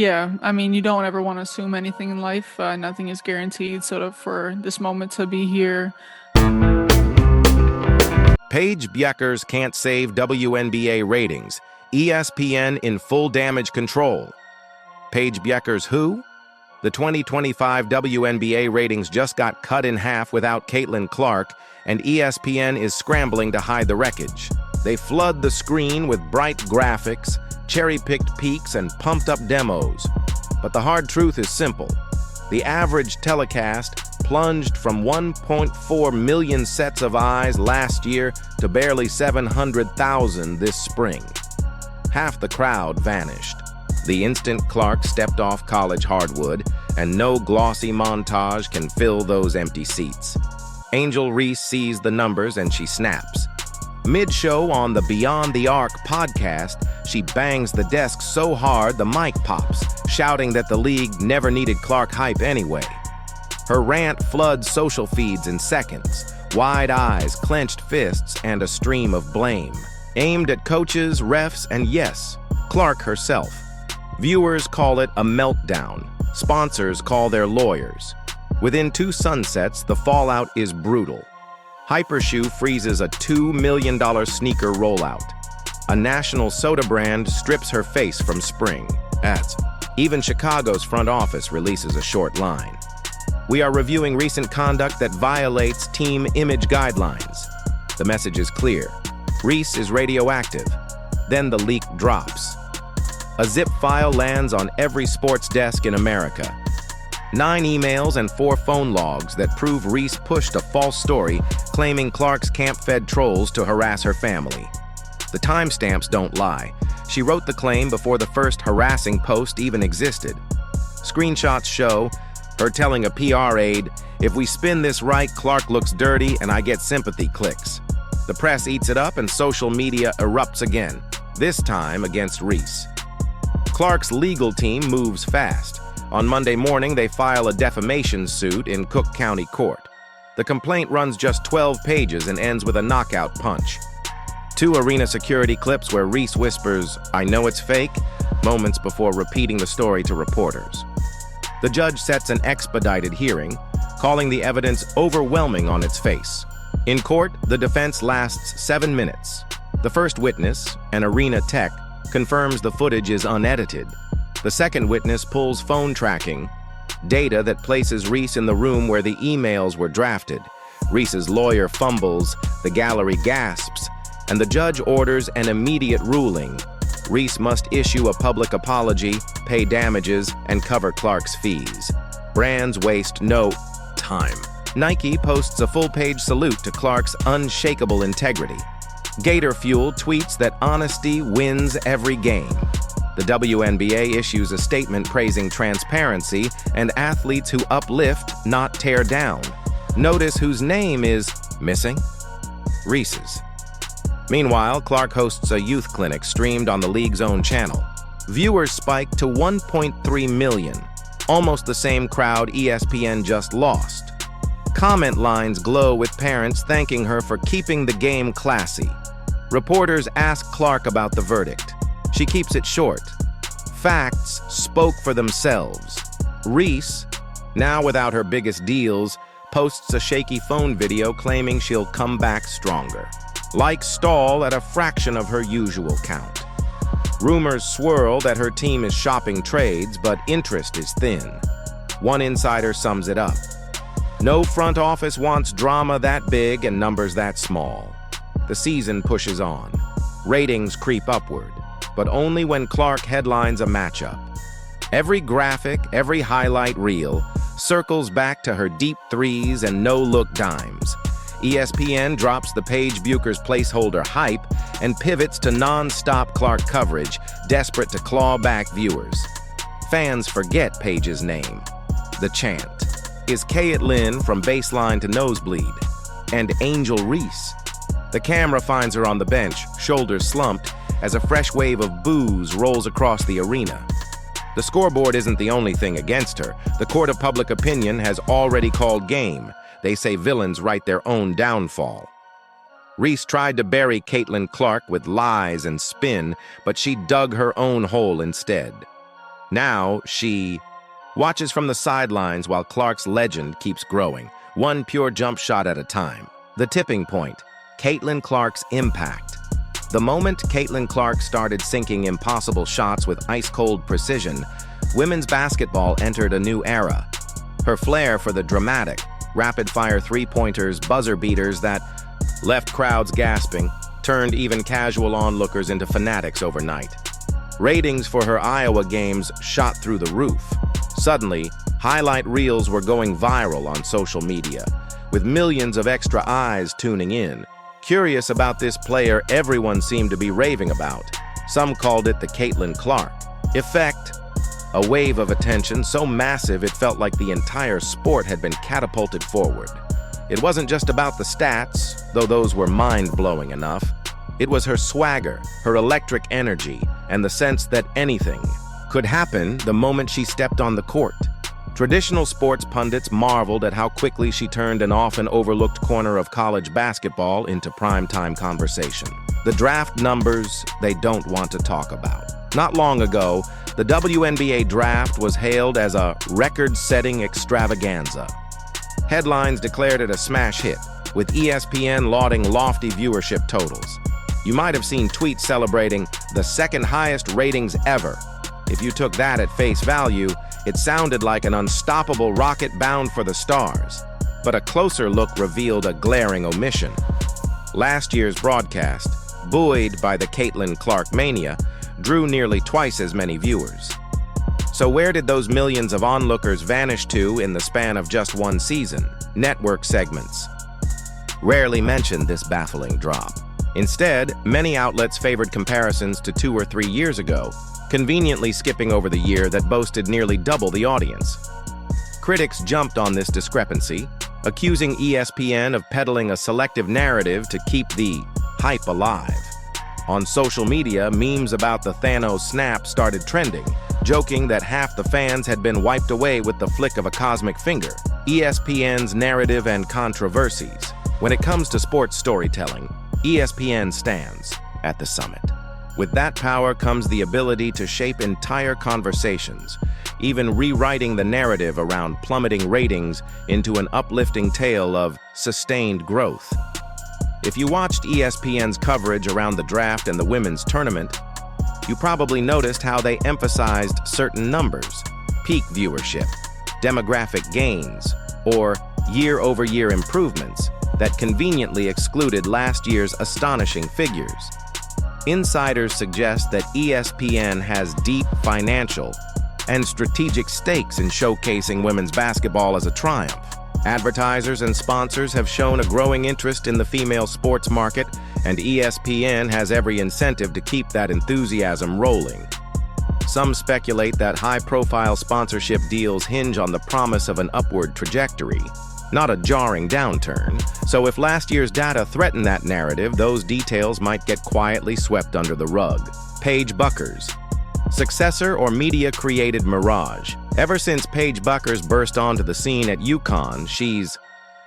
Yeah, I mean, you don't ever want to assume anything in life. Nothing is guaranteed, sort of, for this moment to be here. Paige Bueckers can't save WNBA ratings. ESPN in full damage control. Paige Bueckers who? The 2025 WNBA ratings just got cut in half without Caitlin Clark, and ESPN is scrambling to hide the wreckage. They flood the screen with bright graphics, cherry-picked peaks, and pumped-up demos. But the hard truth is simple. The average telecast plunged from 1.4 million sets of eyes last year to barely 700,000 this spring. Half the crowd vanished. The instant Clark stepped off college hardwood, and no glossy montage can fill those empty seats. Angel Reese sees the numbers and she snaps. Mid-show on the Beyond the Arc podcast, she bangs the desk so hard the mic pops, shouting that the league never needed Clark hype anyway. Her rant floods social feeds in seconds, wide eyes, clenched fists, and a stream of blame, aimed at coaches, refs, and yes, Clark herself. Viewers call it a meltdown. Sponsors call their lawyers. Within 2 sunsets, the fallout is brutal. HyperShoe freezes a $2 million sneaker rollout. A national soda brand strips her face from spring ads. Even Chicago's front office releases a short line. We are reviewing recent conduct that violates team image guidelines. The message is clear. Reese is radioactive. Then the leak drops. A zip file lands on every sports desk in America. 9 emails and 4 phone logs that prove Reese pushed a false story claiming Clark's camp-fed trolls to harass her family. The timestamps don't lie. She wrote the claim before the first harassing post even existed. Screenshots show her telling a PR aide, "If we spin this right, Clark looks dirty and I get sympathy clicks." The press eats it up and social media erupts again, this time against Reese. Clark's legal team moves fast. On Monday morning, they file a defamation suit in Cook County Court. The complaint runs just 12 pages and ends with a knockout punch. 2 arena security clips where Reese whispers, "I know it's fake," moments before repeating the story to reporters. The judge sets an expedited hearing, calling the evidence overwhelming on its face. In court, the defense lasts 7 minutes. The first witness, an arena tech, confirms the footage is unedited. The second witness pulls phone tracking, data that places Reese in the room where the emails were drafted. Reese's lawyer fumbles, the gallery gasps, and the judge orders an immediate ruling. Reese must issue a public apology, pay damages, and cover Clark's fees. Brands waste no time. Nike posts a full-page salute to Clark's unshakable integrity. Gator Fuel tweets that honesty wins every game. The WNBA issues a statement praising transparency and athletes who uplift, not tear down. Notice whose name is missing? Reese's. Meanwhile, Clark hosts a youth clinic streamed on the league's own channel. Viewers spiked to 1.3 million, almost the same crowd ESPN just lost. Comment lines glow with parents thanking her for keeping the game classy. Reporters ask Clark about the verdict. She keeps it short. Facts spoke for themselves. Reese, now without her biggest deals, posts a shaky phone video claiming she'll come back stronger. Likes stall at a fraction of her usual count. Rumors swirl that her team is shopping trades, but interest is thin. One insider sums it up. No front office wants drama that big and numbers that small. The season pushes on. Ratings creep upward, but only when Clark headlines a matchup. Every graphic, every highlight reel circles back to her deep threes and no-look dimes. ESPN drops the Paige Bueckers placeholder hype and pivots to non-stop Clark coverage, desperate to claw back viewers. Fans forget Paige's name. The chant is Caitlin from baseline to nosebleed, and Angel Reese. The camera finds her on the bench, shoulders slumped, as a fresh wave of boos rolls across the arena. The scoreboard isn't the only thing against her. The court of public opinion has already called game. They say villains write their own downfall. Reese tried to bury Caitlin Clark with lies and spin, but she dug her own hole instead. Now she watches from the sidelines while Clark's legend keeps growing, one pure jump shot at a time. The tipping point, Caitlin Clark's impact. The moment Caitlin Clark started sinking impossible shots with ice-cold precision, women's basketball entered a new era. Her flair for the dramatic, rapid-fire three-pointers, buzzer beaters that left crowds gasping, turned even casual onlookers into fanatics overnight. Ratings for her Iowa games shot through the roof. Suddenly, highlight reels were going viral on social media, with millions of extra eyes tuning in. Curious about this player everyone seemed to be raving about. Some called it the Caitlin Clark effect, a wave of attention so massive it felt like the entire sport had been catapulted forward. It wasn't just about the stats, though those were mind-blowing enough. It was her swagger, her electric energy, and the sense that anything could happen the moment she stepped on the court. Traditional sports pundits marveled at how quickly she turned an often overlooked corner of college basketball into primetime conversation. The draft numbers they don't want to talk about. Not long ago, the WNBA draft was hailed as a record-setting extravaganza. Headlines declared it a smash hit, with ESPN lauding lofty viewership totals. You might have seen tweets celebrating the second highest ratings ever. If you took that at face value, it sounded like an unstoppable rocket bound for the stars. But a closer look revealed a glaring omission. Last year's broadcast, buoyed by the Caitlin Clark mania, drew nearly twice as many viewers. So where did those millions of onlookers vanish to in the span of just one season? Network segments rarely mentioned this baffling drop. Instead, many outlets favored comparisons to 2 or 3 years ago, conveniently skipping over the year that boasted nearly double the audience. Critics jumped on this discrepancy, accusing ESPN of peddling a selective narrative to keep the hype alive. On social media, memes about the Thanos snap started trending, joking that half the fans had been wiped away with the flick of a cosmic finger. ESPN's narrative and controversies. When it comes to sports storytelling, ESPN stands at the summit. With that power comes the ability to shape entire conversations, even rewriting the narrative around plummeting ratings into an uplifting tale of sustained growth. If you watched ESPN's coverage around the draft and the women's tournament, you probably noticed how they emphasized certain numbers: peak viewership, demographic gains, or year-over-year improvements that conveniently excluded last year's astonishing figures. Insiders suggest that ESPN has deep financial and strategic stakes in showcasing women's basketball as a triumph. Advertisers and sponsors have shown a growing interest in the female sports market, and ESPN has every incentive to keep that enthusiasm rolling. Some speculate that high-profile sponsorship deals hinge on the promise of an upward trajectory, not a jarring downturn. So if last year's data threatened that narrative, those details might get quietly swept under the rug. Paige Bueckers, successor or media-created mirage. Ever since Paige Bueckers burst onto the scene at UConn, she's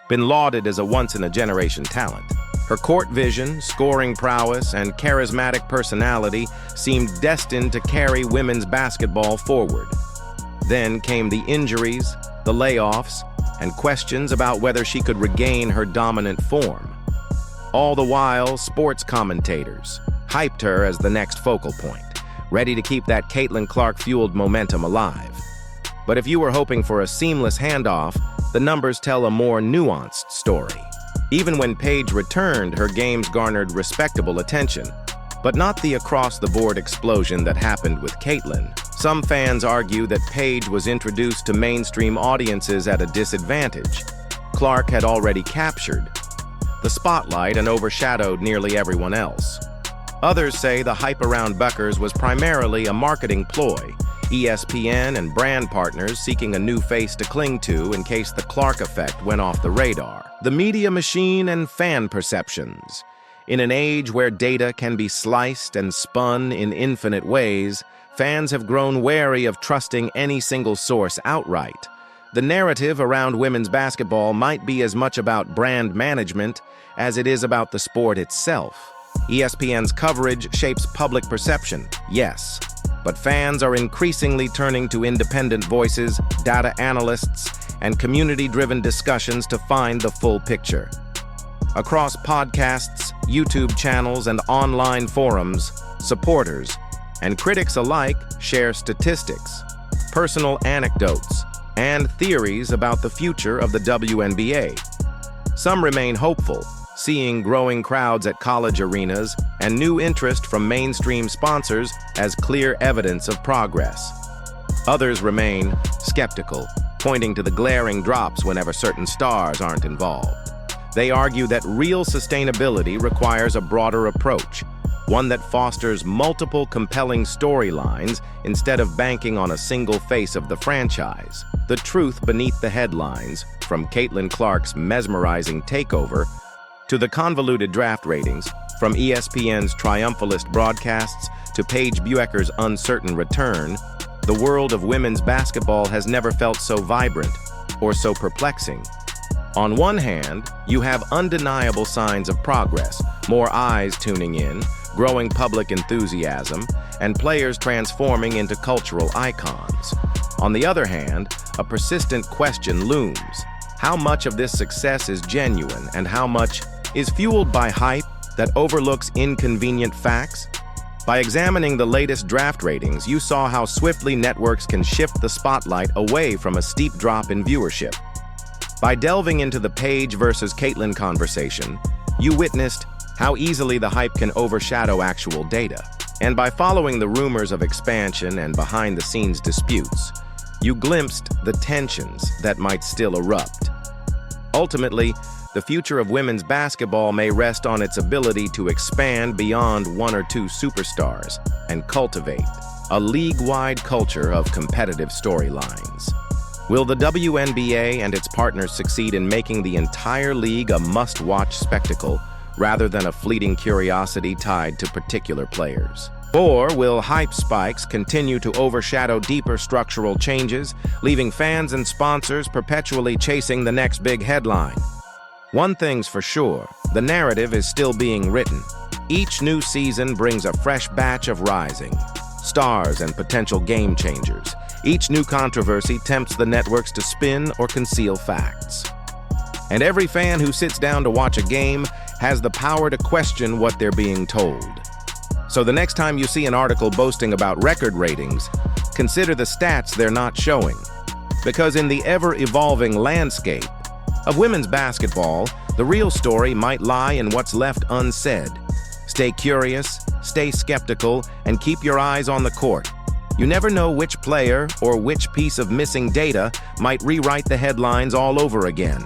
been lauded as a once-in-a-generation talent. Her court vision, scoring prowess, and charismatic personality seemed destined to carry women's basketball forward. Then came the injuries, the layoffs, and questions about whether she could regain her dominant form. All the while, sports commentators hyped her as the next focal point, ready to keep that Caitlin Clark-fueled momentum alive. But if you were hoping for a seamless handoff, the numbers tell a more nuanced story. Even when Paige returned, her games garnered respectable attention, but not the across-the-board explosion that happened with Caitlin. Some fans argue that Paige was introduced to mainstream audiences at a disadvantage. Clark had already captured the spotlight and overshadowed nearly everyone else. Others say the hype around Bueckers was primarily a marketing ploy, ESPN and brand partners seeking a new face to cling to in case the Clark effect went off the radar. The media machine and fan perceptions. In an age where data can be sliced and spun in infinite ways, fans have grown wary of trusting any single source outright. The narrative around women's basketball might be as much about brand management as it is about the sport itself. ESPN's coverage shapes public perception, yes, but fans are increasingly turning to independent voices, data analysts, and community-driven discussions to find the full picture. Across podcasts, YouTube channels, and online forums, supporters and critics alike share statistics, personal anecdotes, and theories about the future of the WNBA. Some remain hopeful, seeing growing crowds at college arenas and new interest from mainstream sponsors as clear evidence of progress. Others remain skeptical, pointing to the glaring drops whenever certain stars aren't involved. They argue that real sustainability requires a broader approach, one that fosters multiple compelling storylines instead of banking on a single face of the franchise. The truth beneath the headlines, from Caitlin Clark's mesmerizing takeover to the convoluted draft ratings, from ESPN's triumphalist broadcasts to Paige Bueckers' uncertain return, the world of women's basketball has never felt so vibrant or so perplexing. On one hand, you have undeniable signs of progress, more eyes tuning in, growing public enthusiasm, and players transforming into cultural icons. On the other hand, a persistent question looms. How much of this success is genuine and how much is fueled by hype that overlooks inconvenient facts? By examining the latest draft ratings, you saw how swiftly networks can shift the spotlight away from a steep drop in viewership. By delving into the Paige versus Caitlin conversation, you witnessed how easily the hype can overshadow actual data. And by following the rumors of expansion and behind-the-scenes disputes, you glimpsed the tensions that might still erupt. Ultimately, the future of women's basketball may rest on its ability to expand beyond one or two superstars and cultivate a league-wide culture of competitive storylines. Will the WNBA and its partners succeed in making the entire league a must-watch spectacle rather than a fleeting curiosity tied to particular players? Or will hype spikes continue to overshadow deeper structural changes, leaving fans and sponsors perpetually chasing the next big headline? One thing's for sure, the narrative is still being written. Each new season brings a fresh batch of rising stars and potential game changers. Each new controversy tempts the networks to spin or conceal facts. And every fan who sits down to watch a game has the power to question what they're being told. So the next time you see an article boasting about record ratings, consider the stats they're not showing. Because in the ever-evolving landscape of women's basketball, the real story might lie in what's left unsaid. Stay curious, stay skeptical, and keep your eyes on the court. You never know which player or which piece of missing data might rewrite the headlines all over again.